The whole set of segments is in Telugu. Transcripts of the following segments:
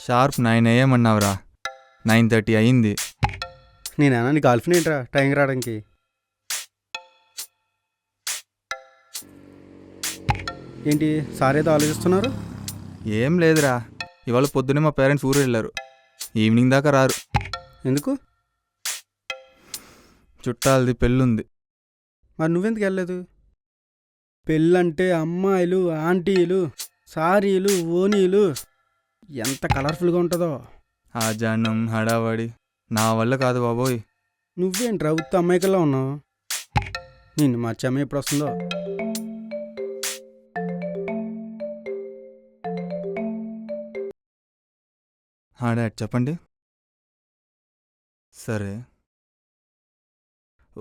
షార్ప్ 9 AM అన్నావురా, 9:30 అయింది. నేనేనా నీ గర్ల్ఫ్రెండ్ ఏంట్రా టైంకి రావడానికి? ఏంటి సార్ ఏదో ఆలోచిస్తున్నారు? ఏం లేదురా, ఇవాళ పొద్దునే మా పేరెంట్స్ ఊరు వెళ్ళారు. ఈవినింగ్ దాకా రారు. ఎందుకు? చుట్టాలది పెళ్ళుంది. మరి నువ్వెందుకు వెళ్ళలేదు? పెళ్ళంటే అమ్మాయిలు, ఆంటీలు, సారీలు, ఓనీలు ఎంత కలర్ఫుల్గా ఉంటుందో. ఆ జనం హడావడి నా వల్ల కాదు బాబోయ్. నువ్వేంట్రా ఉత్త అమ్మాయికల్లా ఉన్నావు? నిన్ను మార్చి అమ్మాయి ఎప్పుడు వస్తుందో. డాడ్ చెప్పండి. సరే,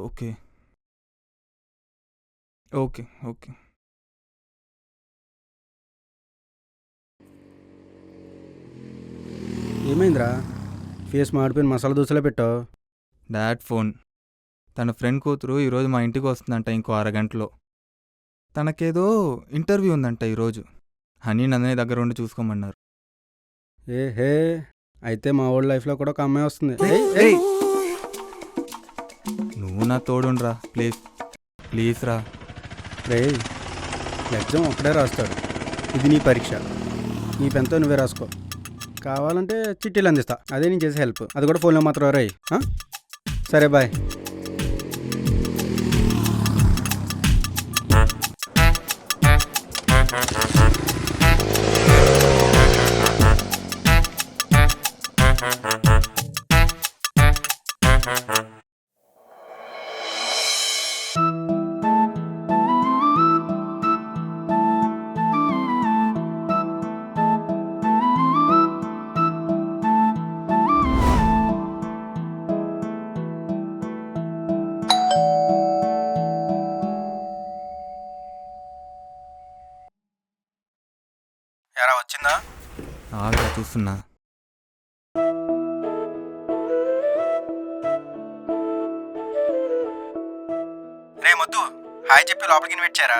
ఓకే ఓకే ఓకే. ఏమైందిరా ఫేస్ మాడిపోయిన మసాలా దోశలో పెట్టావు? Dad phone. తన ఫ్రెండ్ కూతురు ఈరోజు మా ఇంటికి వస్తుందంట, ఇంకో అరగంటలో. తనకేదో ఇంటర్వ్యూ ఉందంట ఈరోజు. హనీ నందని దగ్గర ఉండి చూసుకోమన్నారు. హే అయితే మా ఓల్డ్ లైఫ్లో కూడా ఒక అమ్మాయి వస్తుంది. ఏయ్! నువ్వు నా తోడుండ్రా ప్లీజ్, ప్లీజ్ రా. రే ఎగ్జామ్ ఒక్కడే రాస్తాడు, ఇది నీ పరీక్ష. నీ పెన్తో నువ్వే రాసుకో. కావాలంటే చిట్టీలు అందిస్తా, అదే నేను చేసే హెల్ప్. అది కూడా ఫోన్లో మాత్రం రాయి. సరే బాయ్. ఎరా వచ్చిందా? ఆగా చూస్తున్నా. రే మొద్దు, హాయ్ చెప్పి లోపలికి ఇన్వైట్ చేయరా.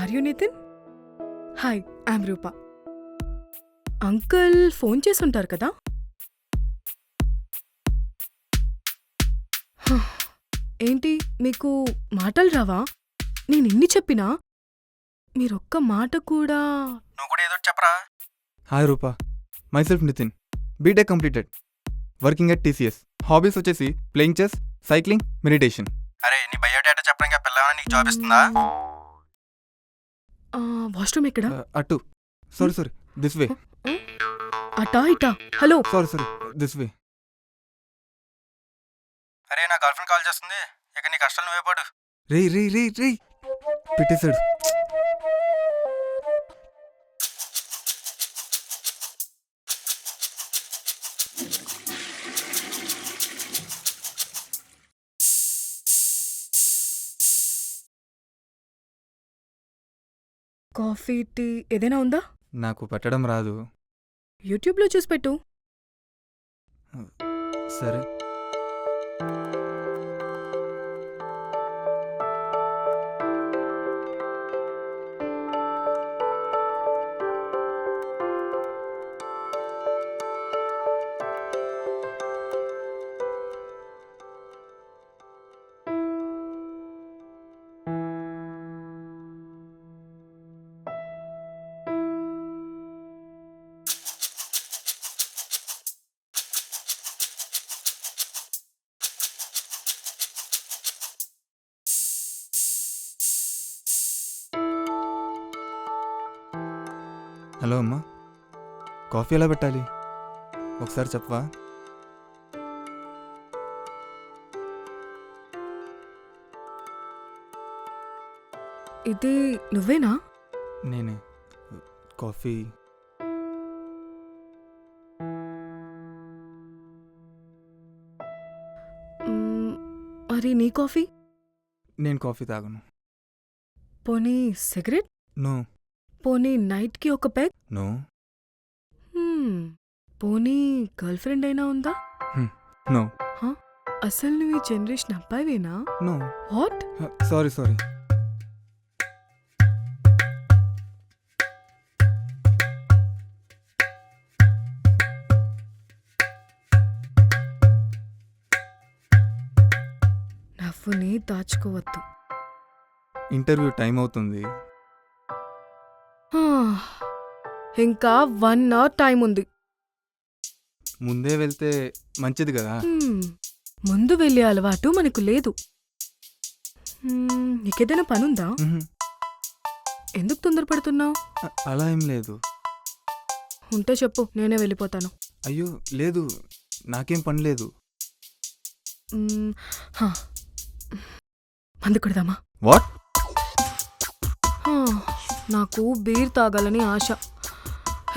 Are you Nitin? Hi, I'm Rupa. Uncle phone చేసుంటారు కదా? ఏంటి మీకు మాటలు రావా? నేను ఎన్ని చెప్పినా మీరొక్క మాట కూడా. నువ్వు కూడా ఏదో చెప్పరా. Hi Rupa, myself Nitin, BTech completed, working at TCS. Hobbies వచ్చేసి ప్లేయింగ్ చెస్, సైక్లింగ్, మెడిటేషన్. అరే నీ బయోడేటా చెప్పడానికి ఆ పిల్లగా నీకు జాబ్ ఇస్తుందా? వాష్రూమ్ ఎక్కడా? అటు. Sorry, this way. అటా ఇటా? హలో. Sorry, this way. అరే నా గర్ల్ఫ్రెండ్ కాల్ చేస్తుంది, ఇక నీ కష్టాలు నువ్వే పడు. రే పెట్టేశాడు. కాఫీ, టీ ఏదైనా ఉందా? నాకు పెట్టడం రాదు. యూట్యూబ్లో చూసి పెట్టు. సరే. హలో అమ్మా, కాఫీ ఎలా పెట్టాలి ఒకసారి చెప్పవా? ఇది నువ్వేనా? నేనే. కాఫీ మరి నీ కాఫీ? నేను కాఫీ తాగను. పోనీ సిగరెట్? నో. పోనీ నైట్కి ఒక పెగ్? నో. పోనీ గర్ల్ ఫ్రెండ్ అయినా ఉందా? నో. అసలు నువ్వు ఈ జనరేషన్ అబ్బాయివేనా? నో. వాట్? సారీ. నవ్వుని దాచుకోవద్దు. ఇంటర్వ్యూ టైం అవుతుంది. హా, ఇంకా 1 అవర్ టైం ఉంది. ముందే వెళ్తే మంచిది కదా. ముందు వెళ్ళే అలవాటు మనకు లేదు. నీకేదైనా పనుందా? మ్హూ. ఎందుకు తొందరపడుతున్నావు? అలా ఏం లేదు. ఉంటే చెప్పు, నేనే వెళ్ళిపోతాను. అయ్యో లేదు, నాకేం పని లేదు. హా, మందు కొడదామా? వాట్? హా, నాకు బీర్ తాగాలని ఆశ.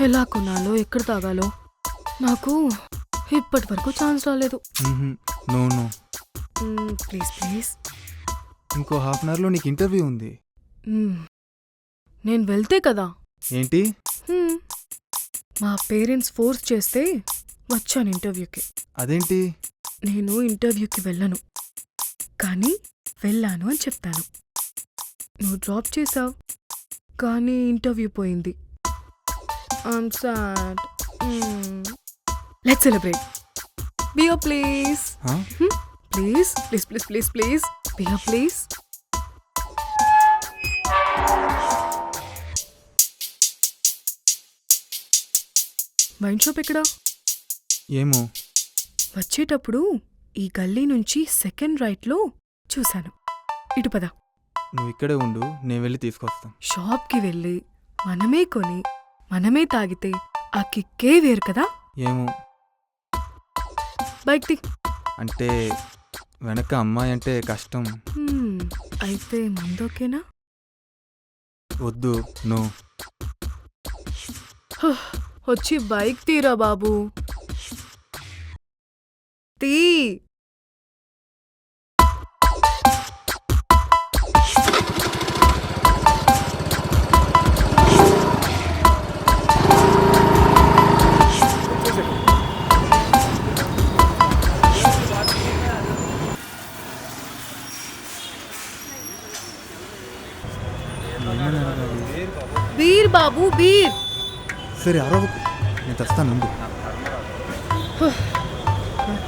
ఎలా కొనాలో, ఎక్కడ తాగాలో నాకు ఇప్పటి వరకు ఛాన్స్ రాలేదు. No no, please please. ఇంకో హాఫ్ అన్ అవర్లో నీకు ఇంటర్వ్యూ ఉంది. నేను వెళ్తే కదా. ఏంటి? మా పేరెంట్స్ ఫోర్స్ చేస్తే వచ్చాను ఇంటర్వ్యూకి. అదేంటి? నేను ఇంటర్వ్యూకి వెళ్ళను, కానీ వెళ్ళాను అని చెప్తాను. నువ్వు డ్రాప్ చేసావు, కానీ ఇంటర్వ్యూ పోయింది. I'm sad. Let's celebrate. Beer please. Please please please please please beer please. Wine shop ఎక్కడా? ఏమో. వచ్చేటప్పుడు ఈ గల్లీ నుంచి సెకండ్ రైట్లో చూశాను. ఇటు పద. నువ్వు ఇక్కడే ఉండు, నేను వెళ్ళి తీసుకొస్తాను. షాప్కి వెళ్ళి మనమే కొని మనమే తాగితే ఆ కిక్కే వేరు కదా. ఏమో. బైక్ తీ. అంటే వెనక అమ్మాయి అంటే కష్టం. అయితే మందోకేనా? వద్దు, నో. వచ్చి బైక్ తీరా బాబు, తీ. బీర్ బాబు, బీర్. సరే అరవకు, నేను తెస్తాను ఉండు.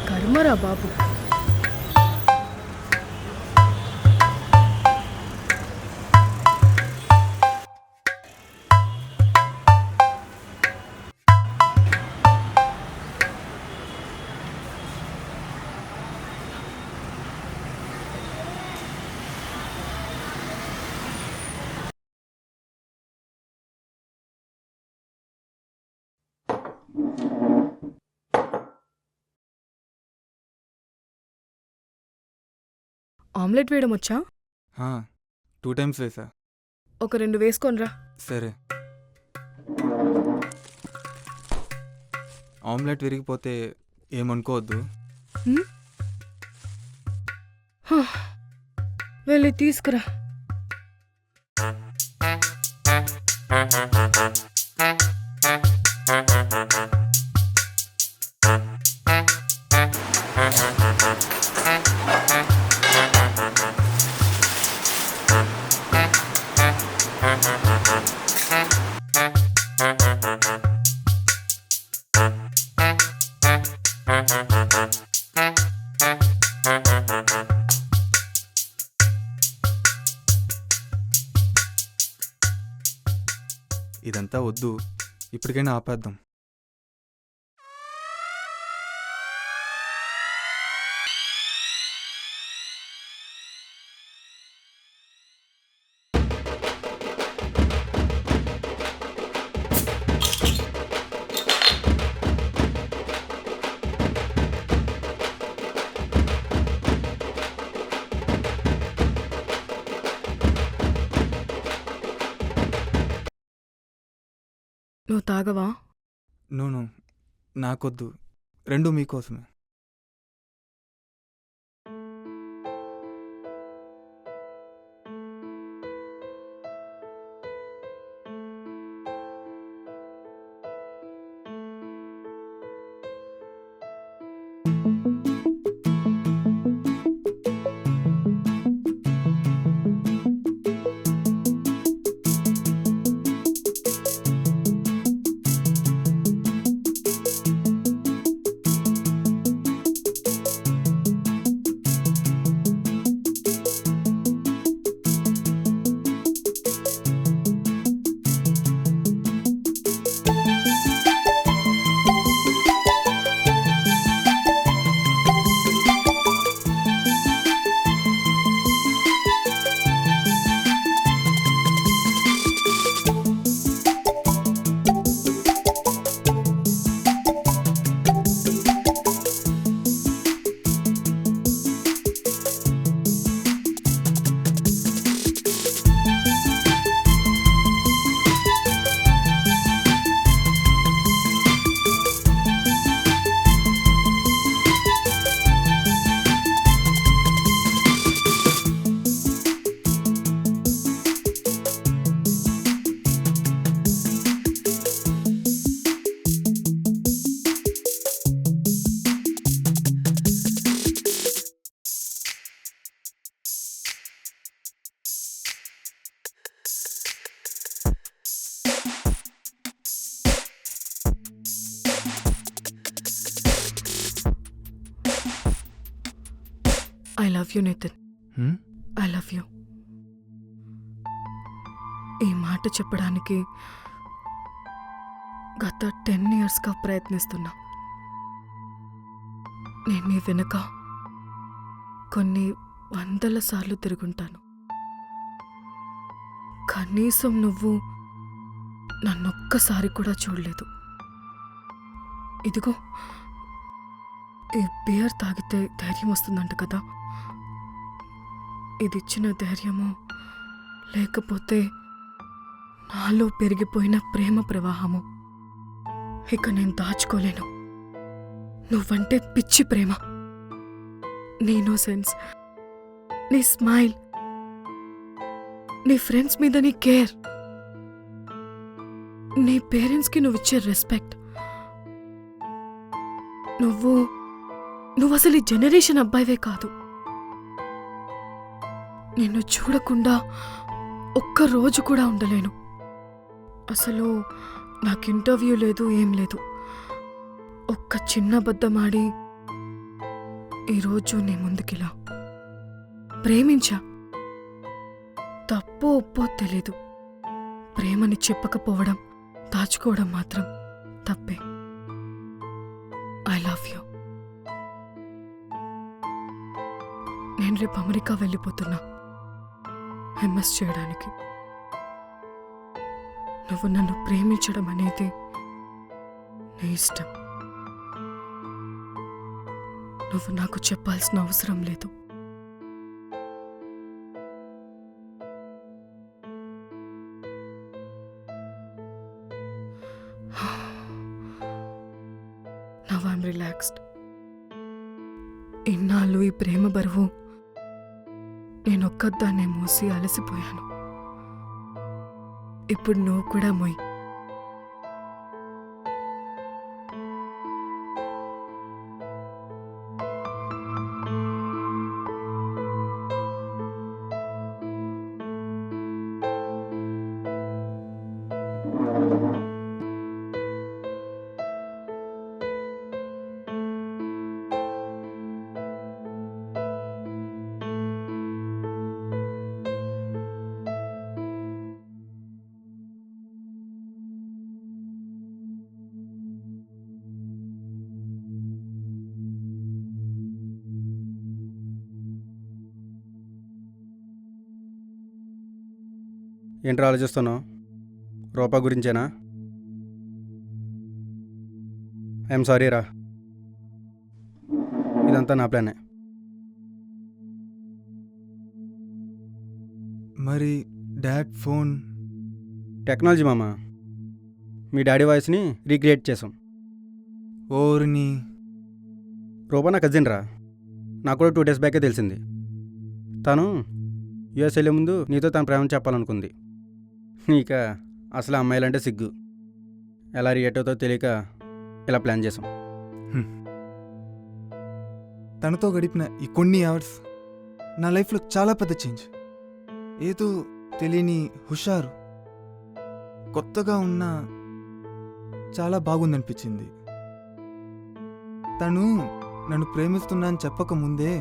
కర్మరా బాబు. ఆమ్లెట్ వేయడం వచ్చా? 2 times వేసా. ఒక 2 వేసుకోనరా. సరే. ఆమ్లెట్ విరిగిపోతే ఏమనుకోవద్దు. వెళ్ళి తీసుకురా. ఇదంతా వద్దు, ఇప్పటికైనా ఆపేద్దాం. నువ్వు తాగవా? నో నో, నాకొద్దు, 2 మీకోసమే. ఐ లవ్ యూ నితిన్, హ్మ్? I love you. ఈ మాట చెప్పడానికి గత 10 yearsగా ప్రయత్నిస్తున్నా. నేను నీ వెనుక కొన్ని 100 సార్లు తిరుగుంటాను. కనీసం నువ్వు నన్నొక్కసారి కూడా చూడలేదు. ఇదిగో ఈ బియర్ తాగితే ధైర్యం వస్తుందంట కదా, ఇది ఇచ్చిన ధైర్యమో లేకపోతే నాలో పెరిగిపోయిన ప్రేమ ప్రవాహము. ఇక నేను దాచుకోలేను. నువ్వంటే పిచ్చి ప్రేమ. నీ ఇన్నోసెన్స్, నీ స్మైల్, నీ ఫ్రెండ్స్ మీద నీ కేర్, నీ పేరెంట్స్కి నువ్విచ్చే రెస్పెక్ట్. నువ్వు అసలు ఈ జనరేషన్ అబ్బాయివే కాదు. నిన్ను చూడకుండా ఒక్క రోజు కూడా ఉండలేను. అసలు నాకు ఇంటర్వ్యూ లేదు, ఏం లేదు. ఒక్క చిన్న అబద్ధమాడి ఈరోజు నీ ముందుకిలా ప్రేమించా. తప్పో ఒప్పో తెలీదు. ప్రేమని చెప్పకపోవడం, దాచుకోవడం మాత్రం తప్పే. I love you. నేను రేపు అమెరికా వెళ్ళిపోతున్నా ఎంఎస్ చేయడానికి. నువ్వు నన్ను ప్రేమించడం అనేది నీ ఇష్టం. నువ్వు నాకు చెప్పాల్సిన అవసరం లేదు. Now I'm relaxed. ఇన్నాళ్ళు ఈ ప్రేమ బరువు నేనొక్కదాన్నే మోసి అలసిపోయాను. ఇప్పుడు నువ్వు కూడా మొయ్. ఏంట్రా ఆలోచిస్తున్నావు? రూపా గురించేనా? ఐఎమ్ సారీ రా, ఇదంతా నా ప్లానే. మరి డాడ్ ఫోన్? టెక్నాలజీ మామ, మీ డాడీ వాయిస్ని రీక్రియేట్ చేసాం. ఓర్ని. రూపా నా కజిన్ రా, నాకు కూడా 2 days బ్యాకే తెలిసింది. తను యూఎస్ వెళ్ళే ముందు నీతో తన ప్రేమను చెప్పాలనుకుంది. ఇక అసలు అమ్మాయిలంటే సిగ్గు, ఎలా రియాక్ట్ అవుతో తెలియక ఇలా ప్లాన్ చేసాం. తనతో గడిపిన ఈ కొన్ని అవర్స్ నా లైఫ్లో చాలా పెద్ద చేంజ్. ఏదో తెలియని హుషారు, కొత్తగా ఉన్న చాలా బాగుందనిపించింది. తను నన్ను ప్రేమిస్తున్నా అని చెప్పకముందే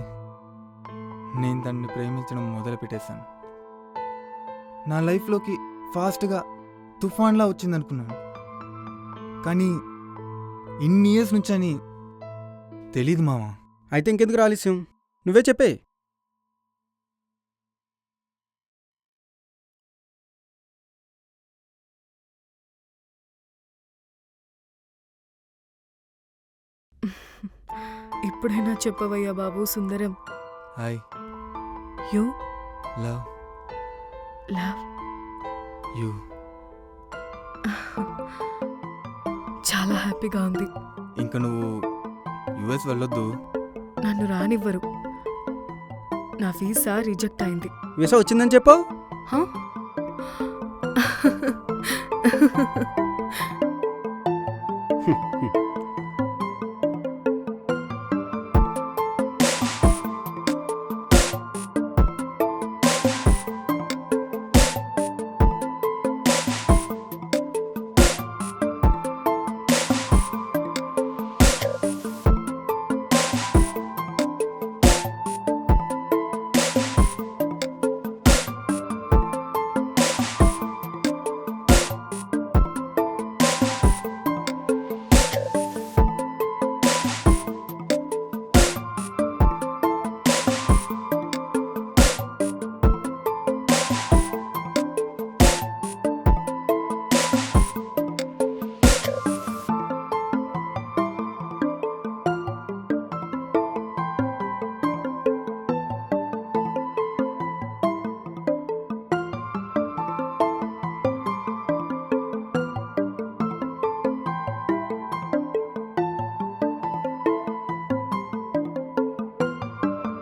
నేను తనని ప్రేమించడం మొదలుపెట్టేశాను. నా లైఫ్లోకి ఫాస్ట్గా తుఫాన్లా వచ్చిందనుకున్నాను, కానీ ఇన్ని ఇయర్స్ నుంచి అని తెలీదు మామ. అయితే ఇంకెందుకు ఆలస్యం, నువ్వే చెప్పే. ఇప్పుడైనా చెప్పవయ్యా బాబు Sundaram. I you love love you. చాలా హ్యాపీగా ఉంది. ఇంకా నువ్వు యుఎస్ వెళ్ళొద్దు. నన్ను రానివ్వరు. నా వీసా రిజెక్ట్ అయింది. వీసా వచ్చిందని చెప్పావు. హా?